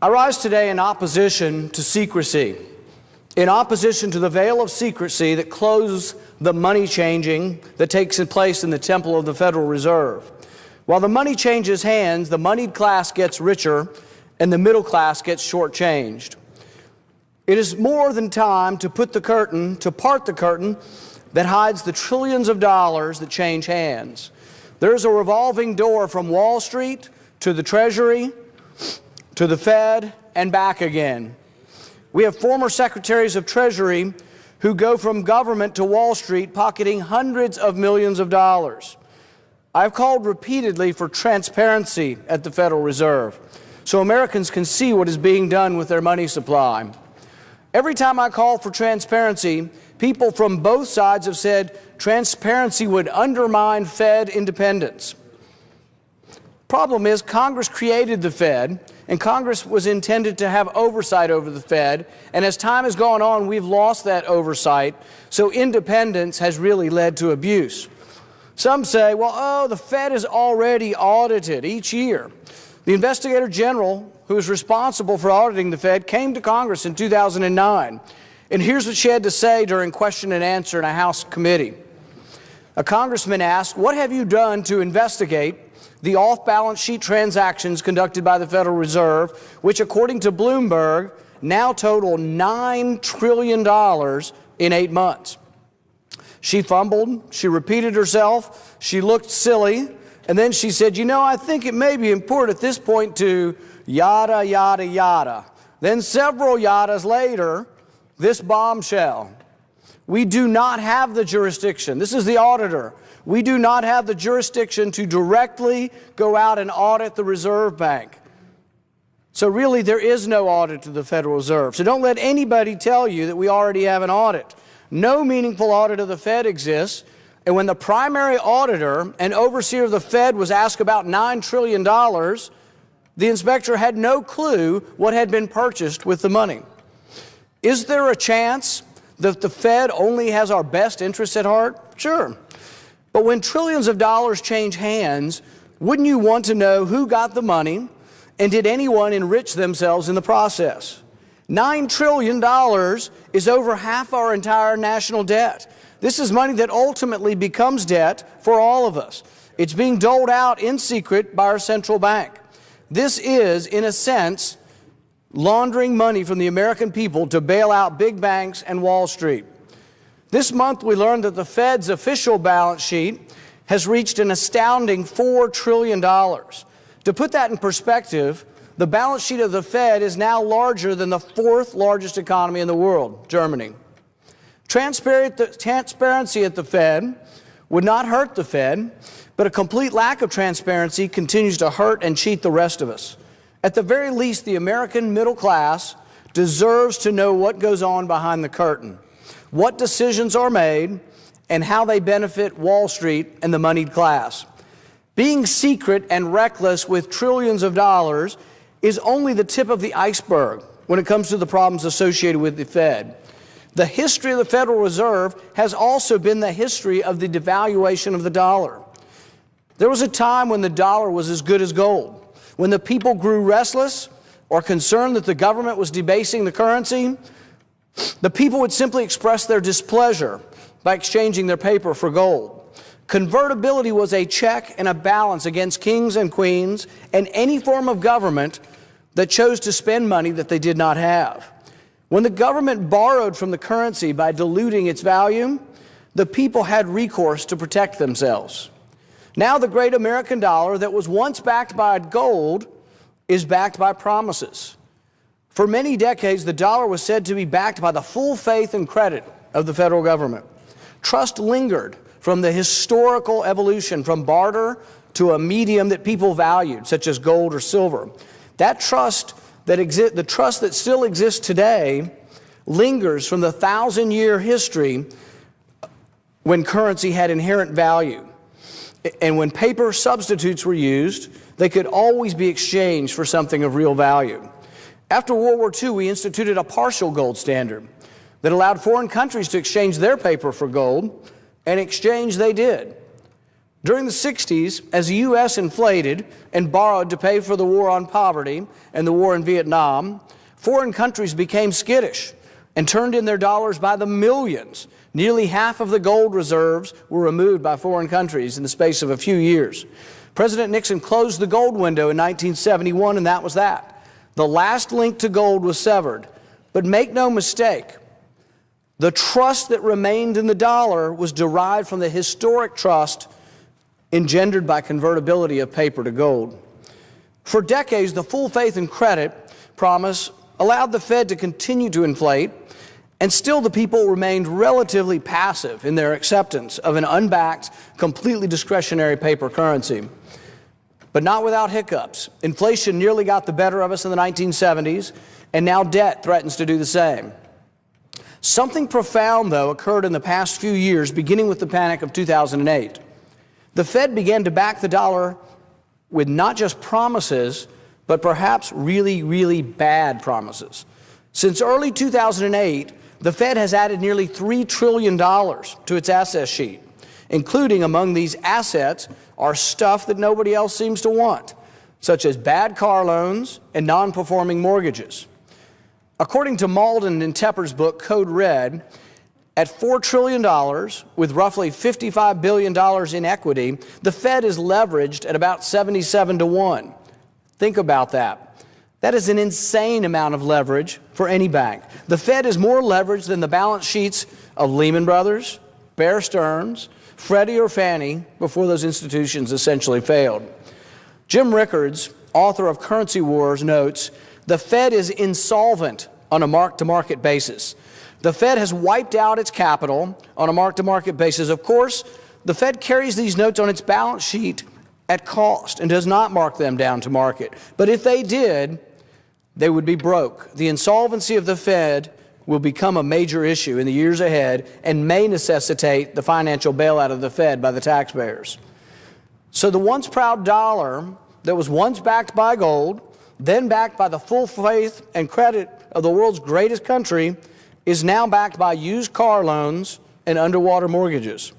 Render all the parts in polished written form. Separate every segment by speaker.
Speaker 1: I rise today in opposition to secrecy, in opposition to the veil of secrecy that clothes the money changing that takes place in the temple of the Federal Reserve. While the money changes hands, the moneyed class gets richer and the middle class gets shortchanged. It is more than time to part the curtain that hides the trillions of dollars that change hands. There is a revolving door from Wall Street to the Treasury, to the Fed, and back again. We have former secretaries of Treasury who go from government to Wall Street pocketing hundreds of millions of dollars. I've called repeatedly for transparency at the Federal Reserve so Americans can see what is being done with their money supply. Every time I call for transparency, people from both sides have said transparency would undermine Fed independence. Problem is, Congress created the Fed, and Congress was intended to have oversight over the Fed, and as time has gone on, we've lost that oversight, so independence has really led to abuse. Some say, well, the Fed is already audited each year. The Investigator General, who is responsible for auditing the Fed, came to Congress in 2009, and here's what she had to say during question and answer in a House committee. A congressman asked, what have you done to investigate the off-balance sheet transactions conducted by the Federal Reserve, which, according to Bloomberg, now total $9 trillion in 8 months? She fumbled, she repeated herself, she looked silly, and then she said, I think it may be important at this point to yada, yada, yada. Then several yadas later, this bombshell. We do not have the jurisdiction. This is the auditor. We do not have the jurisdiction to directly go out and audit the Reserve Bank. So really, there is no audit to the Federal Reserve. So don't let anybody tell you that we already have an audit. No meaningful audit of the Fed exists. And when the primary auditor and overseer of the Fed was asked about $9 trillion, the inspector had no clue what had been purchased with the money. Is there a chance that the Fed only has our best interests at heart? Sure. But when trillions of dollars change hands, wouldn't you want to know who got the money and did anyone enrich themselves in the process? $9 trillion is over half our entire national debt. This is money that ultimately becomes debt for all of us. It's being doled out in secret by our central bank. This is, in a sense, laundering money from the American people to bail out big banks and Wall Street. This month, we learned that the Fed's official balance sheet has reached an astounding $4 trillion. To put that in perspective, the balance sheet of the Fed is now larger than the fourth largest economy in the world, Germany. Transparency at the Fed would not hurt the Fed, but a complete lack of transparency continues to hurt and cheat the rest of us. At the very least, the American middle class deserves to know what goes on behind the curtain, what decisions are made, and how they benefit Wall Street and the moneyed class. Being secret and reckless with trillions of dollars is only the tip of the iceberg when it comes to the problems associated with the Fed. The history of the Federal Reserve has also been the history of the devaluation of the dollar. There was a time when the dollar was as good as gold. When the people grew restless or concerned that the government was debasing the currency, the people would simply express their displeasure by exchanging their paper for gold. Convertibility was a check and a balance against kings and queens and any form of government that chose to spend money that they did not have. When the government borrowed from the currency by diluting its value, the people had recourse to protect themselves. Now the great American dollar that was once backed by gold is backed by promises. For many decades, the dollar was said to be backed by the full faith and credit of the federal government. Trust lingered from the historical evolution from barter to a medium that people valued, such as gold or silver. That trust the trust that still exists today lingers from the 1,000-year history when currency had inherent value. And when paper substitutes were used, they could always be exchanged for something of real value. After World War II, we instituted a partial gold standard that allowed foreign countries to exchange their paper for gold, and exchange they did. During the 60s, as the U.S. inflated and borrowed to pay for the war on poverty and the war in Vietnam, foreign countries became skittish and turned in their dollars by the millions. Nearly half of the gold reserves were removed by foreign countries in the space of a few years. President Nixon closed the gold window in 1971, and that was that. The last link to gold was severed. But make no mistake, the trust that remained in the dollar was derived from the historic trust engendered by convertibility of paper to gold. For decades, the full faith and credit promise allowed the Fed to continue to inflate, and still the people remained relatively passive in their acceptance of an unbacked, completely discretionary paper currency. But not without hiccups. Inflation nearly got the better of us in the 1970s, and now debt threatens to do the same. Something profound, though, occurred in the past few years, beginning with the panic of 2008. The Fed began to back the dollar with not just promises, but perhaps really, really bad promises. Since early 2008, the Fed has added nearly $3 trillion to its asset sheet, including among these assets are stuff that nobody else seems to want, such as bad car loans and non-performing mortgages. According to Malden and Tepper's book, Code Red, at $4 trillion, with roughly $55 billion in equity, the Fed is leveraged at about 77 to 1. Think about that. That is an insane amount of leverage for any bank. The Fed is more leveraged than the balance sheets of Lehman Brothers, Bear Stearns, Freddie or Fannie before those institutions essentially failed. Jim Rickards, author of Currency Wars, notes, the Fed is insolvent on a mark-to-market basis. The Fed has wiped out its capital on a mark-to-market basis. Of course, the Fed carries these notes on its balance sheet at cost and does not mark them down to market. But if they did, they would be broke. The insolvency of the Fed will become a major issue in the years ahead and may necessitate the financial bailout of the Fed by the taxpayers. So the once proud dollar that was once backed by gold, then backed by the full faith and credit of the world's greatest country, is now backed by used car loans and underwater mortgages.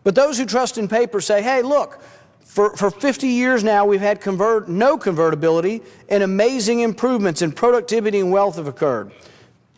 Speaker 1: But those who trust in paper say, hey, look, for 50 years now we've had no convertibility, and amazing improvements in productivity and wealth have occurred.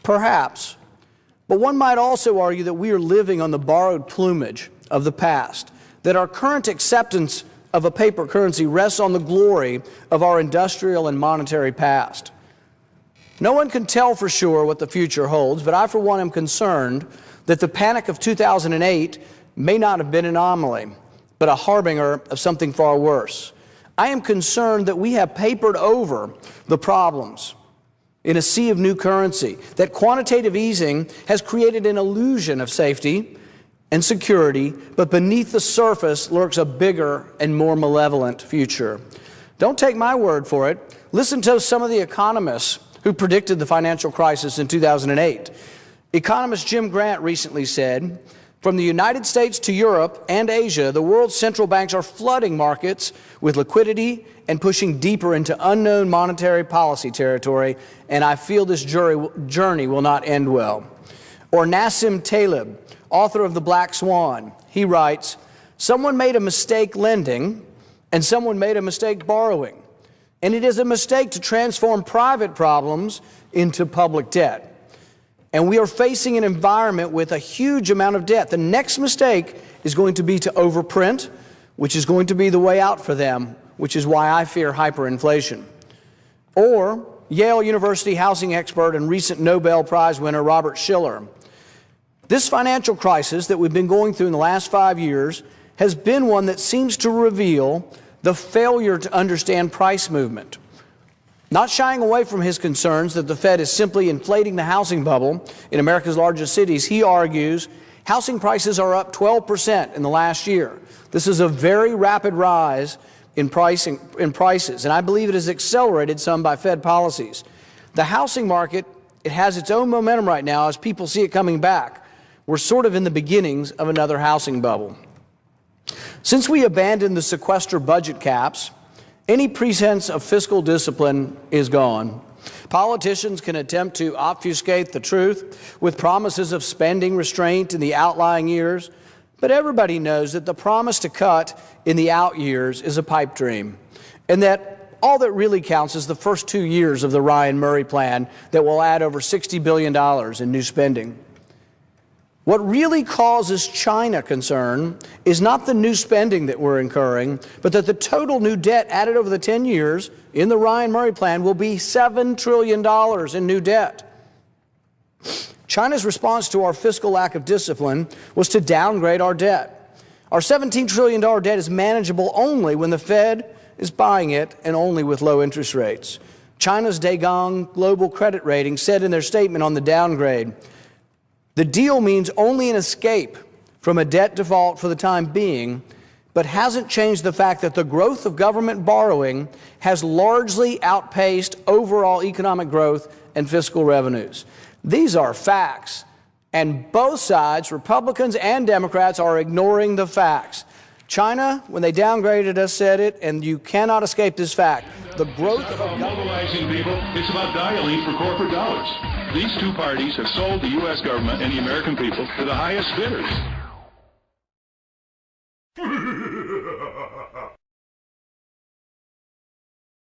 Speaker 1: Perhaps. But one might also argue that we are living on the borrowed plumage of the past, that our current acceptance of a paper currency rests on the glory of our industrial and monetary past. No one can tell for sure what the future holds, but I, for one, am concerned that the panic of 2008 may not have been an anomaly, but a harbinger of something far worse. I am concerned that we have papered over the problems in a sea of new currency, that quantitative easing has created an illusion of safety and security, but beneath the surface lurks a bigger and more malevolent future. Don't take my word for it. Listen to some of the economists who predicted the financial crisis in 2008. Economist Jim Grant recently said, from the United States to Europe and Asia, the world's central banks are flooding markets with liquidity and pushing deeper into unknown monetary policy territory, and I feel this journey will not end well. Or Nassim Taleb, author of The Black Swan, he writes, someone made a mistake lending and someone made a mistake borrowing. And it is a mistake to transform private problems into public debt. And we are facing an environment with a huge amount of debt. The next mistake is going to be to overprint, which is going to be the way out for them, which is why I fear hyperinflation. Or Yale University housing expert and recent Nobel Prize winner Robert Shiller. This financial crisis that we've been going through in the last 5 years has been one that seems to reveal the failure to understand price movement. Not shying away from his concerns that the Fed is simply inflating the housing bubble in America's largest cities, he argues housing prices are up 12% in the last year. This is a very rapid rise in prices, and I believe it is accelerated some by Fed policies. The housing market, it has its own momentum right now as people see it coming back. We're sort of in the beginnings of another housing bubble. Since we abandoned the sequester budget caps, any pretense of fiscal discipline is gone. Politicians can attempt to obfuscate the truth with promises of spending restraint in the outlying years, But everybody knows that the promise to cut in the out years is a pipe dream, and that all that really counts is the first 2 years of the Ryan-Murray plan that will add over $60 billion in new spending. What really causes China concern is not the new spending that we're incurring, but that the total new debt added over the 10 years in the Ryan-Murray plan will be $7 trillion in new debt. China's response to our fiscal lack of discipline was to downgrade our debt. Our $17 trillion debt is manageable only when the Fed is buying it and only with low interest rates. China's Dagang Global Credit Rating said in their statement on the downgrade, "The deal means only an escape from a debt default for the time being, but hasn't changed the fact that the growth of government borrowing has largely outpaced overall economic growth and fiscal revenues." These are facts, and both sides, Republicans and Democrats, are ignoring the facts. China, when they downgraded us, said it, and you cannot escape this fact. The growth of
Speaker 2: mobilizing people, it's about dialing for corporate dollars. These two parties have sold the U.S. government and the American people to the highest bidders.